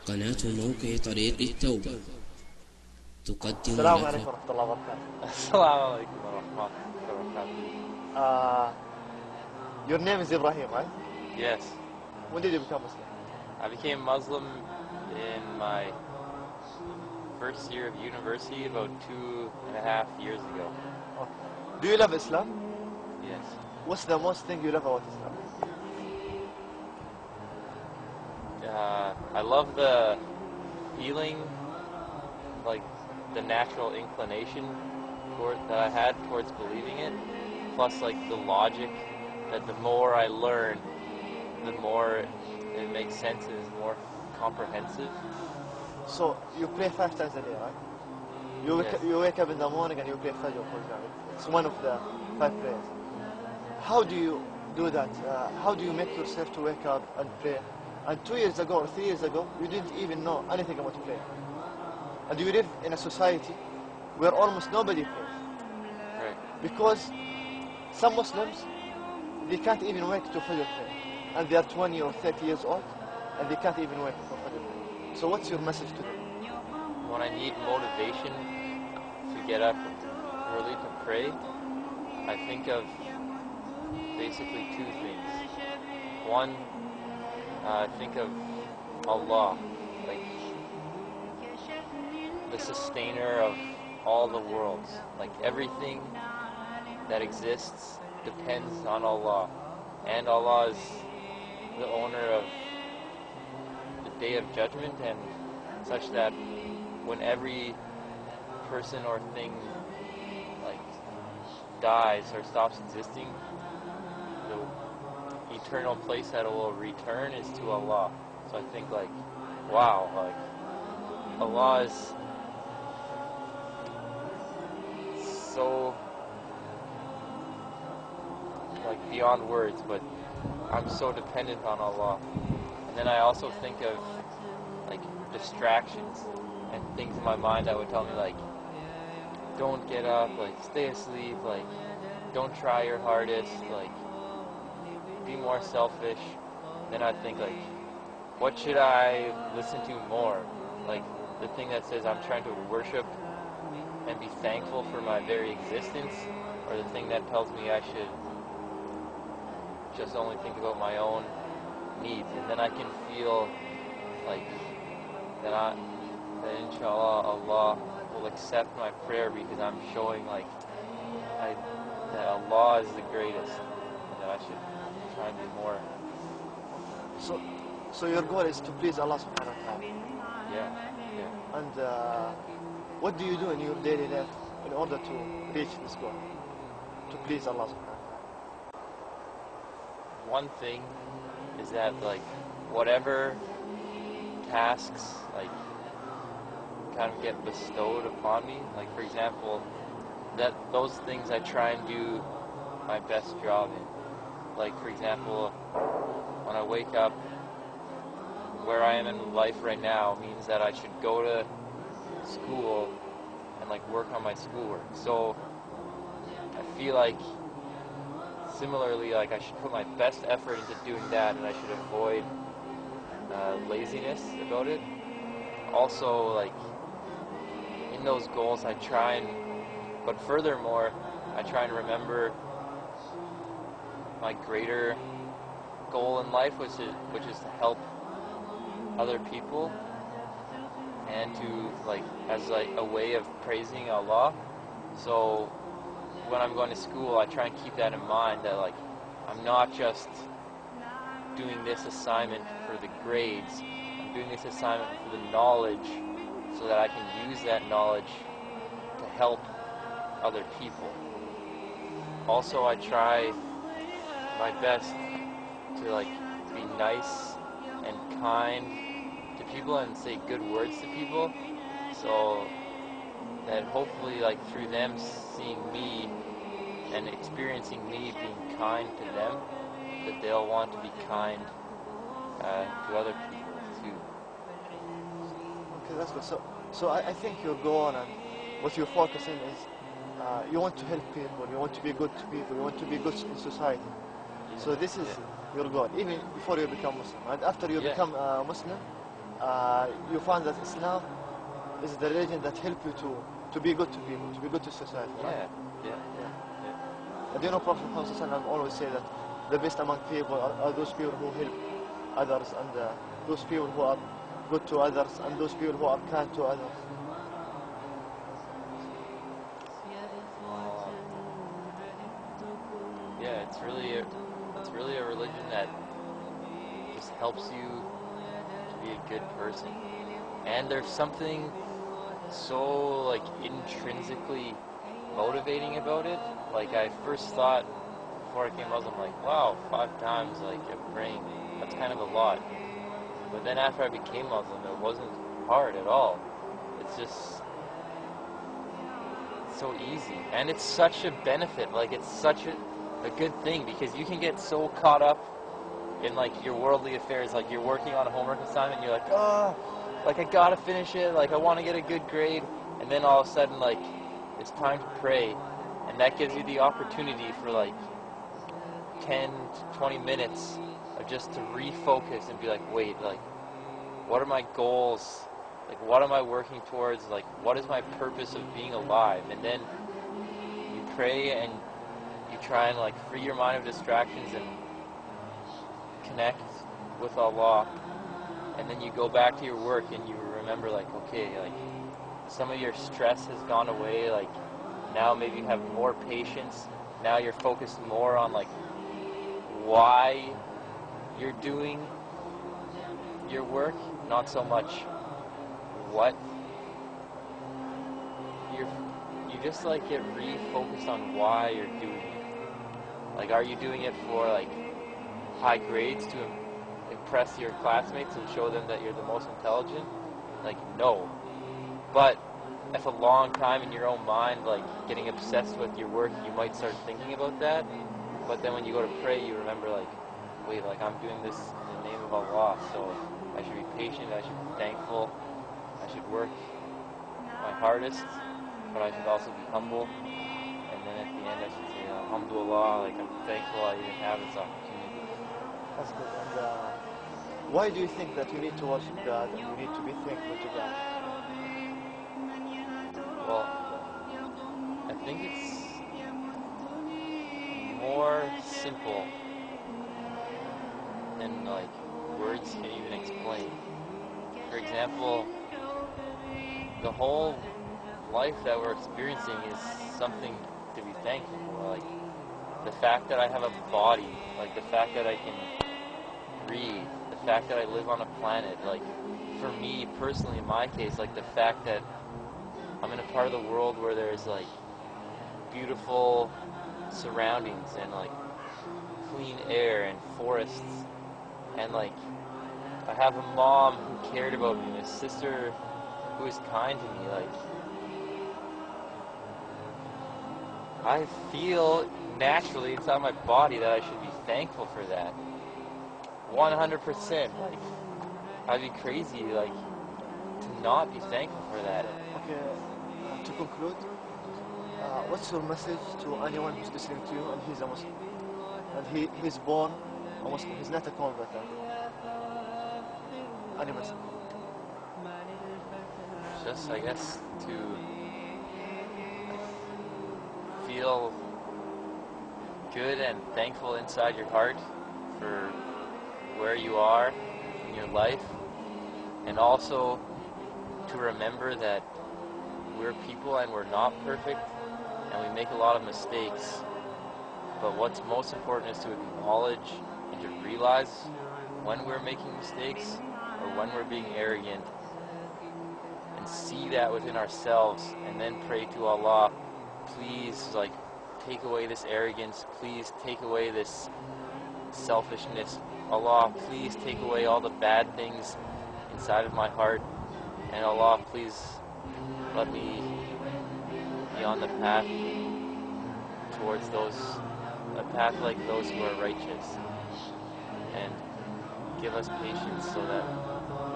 قناة موقع طريق التوبة تقدم السلام لكم. عليكم ورحمة الله وبركاته. السلام عليكم ورحمة الله وبركاته. Your name is Ibrahim, right? Yes, When did you become Muslim? I became Muslim in my first year of university about 2.5 years ago. Okay. Do you love Islam? Yes. What's the most thing you love about Islam? I love the feeling, like the natural inclination that I had towards believing it, plus like the logic that the more I learn, the more it makes sense and is more comprehensive. So you pray 5 times a day, right? Yes. You wake up in the morning and you pray Fajr, for example. It's one of the 5 prayers. How do you do that? How do you make yourself to wake up and pray? And 2 years ago or 3 years ago, you didn't even know anything about prayer. And you live in a society where almost nobody prays. Right. Because some Muslims, they can't even wake to Fajr prayer. And they are 20 or 30 years old, and they can't even wake for Fajr prayer. So what's your message to them? When I need motivation to get up early to pray, I think of basically 2 things. One, I think of Allah, like the sustainer of all the worlds. Like everything that exists depends on Allah. And Allah is the owner of the Day of Judgment, and such that when every person or thing like dies or stops existing, the eternal place that it will return is to Allah. So I think like, wow, like Allah is so like beyond words, but I'm so dependent on Allah. And then I also think of like distractions and things in my mind that would tell me like, don't get up, like stay asleep, like don't try your hardest, like be more selfish. Then I think like, what should I listen to more? Like the thing that says I'm trying to worship and be thankful for my very existence, or the thing that tells me I should just only think about my own needs. And then I can feel like that inshallah Allah will accept my prayer, because I'm showing like that Allah is the greatest, and that I should try and do more. So your goal is to please Allah subhanahu wa ta'ala. Yeah. And what do you do in your daily life in order to reach this goal? To please Allah subhanahu wa ta'ala. One thing is that like whatever tasks like kind of get bestowed upon me, like for example, that those things I try and do my best job in. Like for example, when I wake up, where I am in life right now means that I should go to school and like work on my schoolwork. So I feel like similarly, like I should put my best effort into doing that, and I should avoid laziness about it. Also, like in those goals, I try and, but furthermore, I try and remember my greater goal in life, which is to help other people, and to like as like a way of praising Allah. So when I'm going to school, I try and keep that in mind, that like I'm not just doing this assignment for the grades, I'm doing this assignment for the knowledge, so that I can use that knowledge to help other people. Also, I try my best to like be nice and kind to people and say good words to people, so that hopefully like through them seeing me and experiencing me being kind to them, that they'll want to be kind to other people too. Okay, that's good. So I think your goal and what you're focusing is you want to help people, you want to be good to people, you want to be good in society. So this is your goal, even before you become Muslim. And after you become Muslim, you find that Islam is the religion that helps you to be good to people, to be good to society. Right? Yeah. And you know, Prophet Muhammad always say that the best among people are those people who help others, and those people who are good to others, and those people who are kind to others. Yeah, it's really a religion that just helps you to be a good person. And there's something so like intrinsically motivating about it. Like I first thought before I became Muslim, like, wow, 5 times like I'm praying, that's kind of a lot. But then after I became Muslim, it wasn't hard at all. It's just so easy, and it's such a benefit. Like it's such a good thing, because you can get so caught up in like your worldly affairs. Like you're working on a homework assignment, and you're like, oh, like I gotta finish it. Like I want to get a good grade, and then all of a sudden, like it's time to pray, and that gives you the opportunity for like 10 to 20 minutes of just to refocus and be like, wait, like what are my goals? Like what am I working towards? Like what is my purpose of being alive? And then you pray and you try and like free your mind of distractions and connect with Allah, and then you go back to your work and you remember like, okay, like some of your stress has gone away, like now maybe you have more patience, now you're focused more on like why you're doing your work, not so much what you just like get refocused on why you're doing it. Like, are you doing it for like high grades to impress your classmates and show them that you're the most intelligent? Like, no. But if a long time in your own mind, like getting obsessed with your work, you might start thinking about that. But then when you go to pray, you remember like, wait, like I'm doing this in the name of Allah, so I should be patient, I should be thankful, I should work my hardest, but I should also be humble. And then at the end I should say, Alhamdulillah, like I'm thankful I even have this opportunity. That's good. And why do you think that you need to worship God and you need to be thankful to God? Well, I think it's more simple than like words can even explain. For example, the whole life that we're experiencing is something to be thankful for. Like the fact that I have a body, like the fact that I can breathe, the fact that I live on a planet. Like for me personally, in my case, like the fact that I'm in a part of the world where there's like beautiful surroundings and like clean air and forests, and like I have a mom who cared about me, and a sister who is kind to me. Like I feel naturally inside my body that I should be thankful for that. 100%. Like I'd be crazy like to not be thankful for that. Okay, to conclude, what's your message to anyone who's listening to you and he's a Muslim? And he's born a Muslim, he's not a convert. Any message? Just, I guess, to feel good and thankful inside your heart for where you are in your life, and also to remember that we're people and we're not perfect and we make a lot of mistakes, but what's most important is to acknowledge and to realize when we're making mistakes or when we're being arrogant, and see that within ourselves, and then pray to Allah, please like take away this arrogance, please take away this selfishness. Allah, please take away all the bad things inside of my heart, and Allah, please let me be on the path towards a path like those who are righteous, and give us patience so that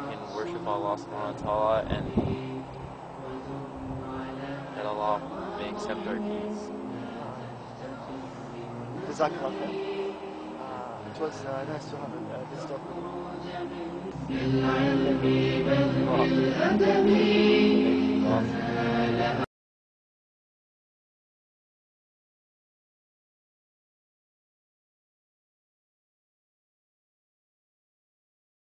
we can worship Allah subhanahu wa ta'ala, and that Allah may accept our deeds. Jazakallah khair. it was nice to have this talk with you. Wow.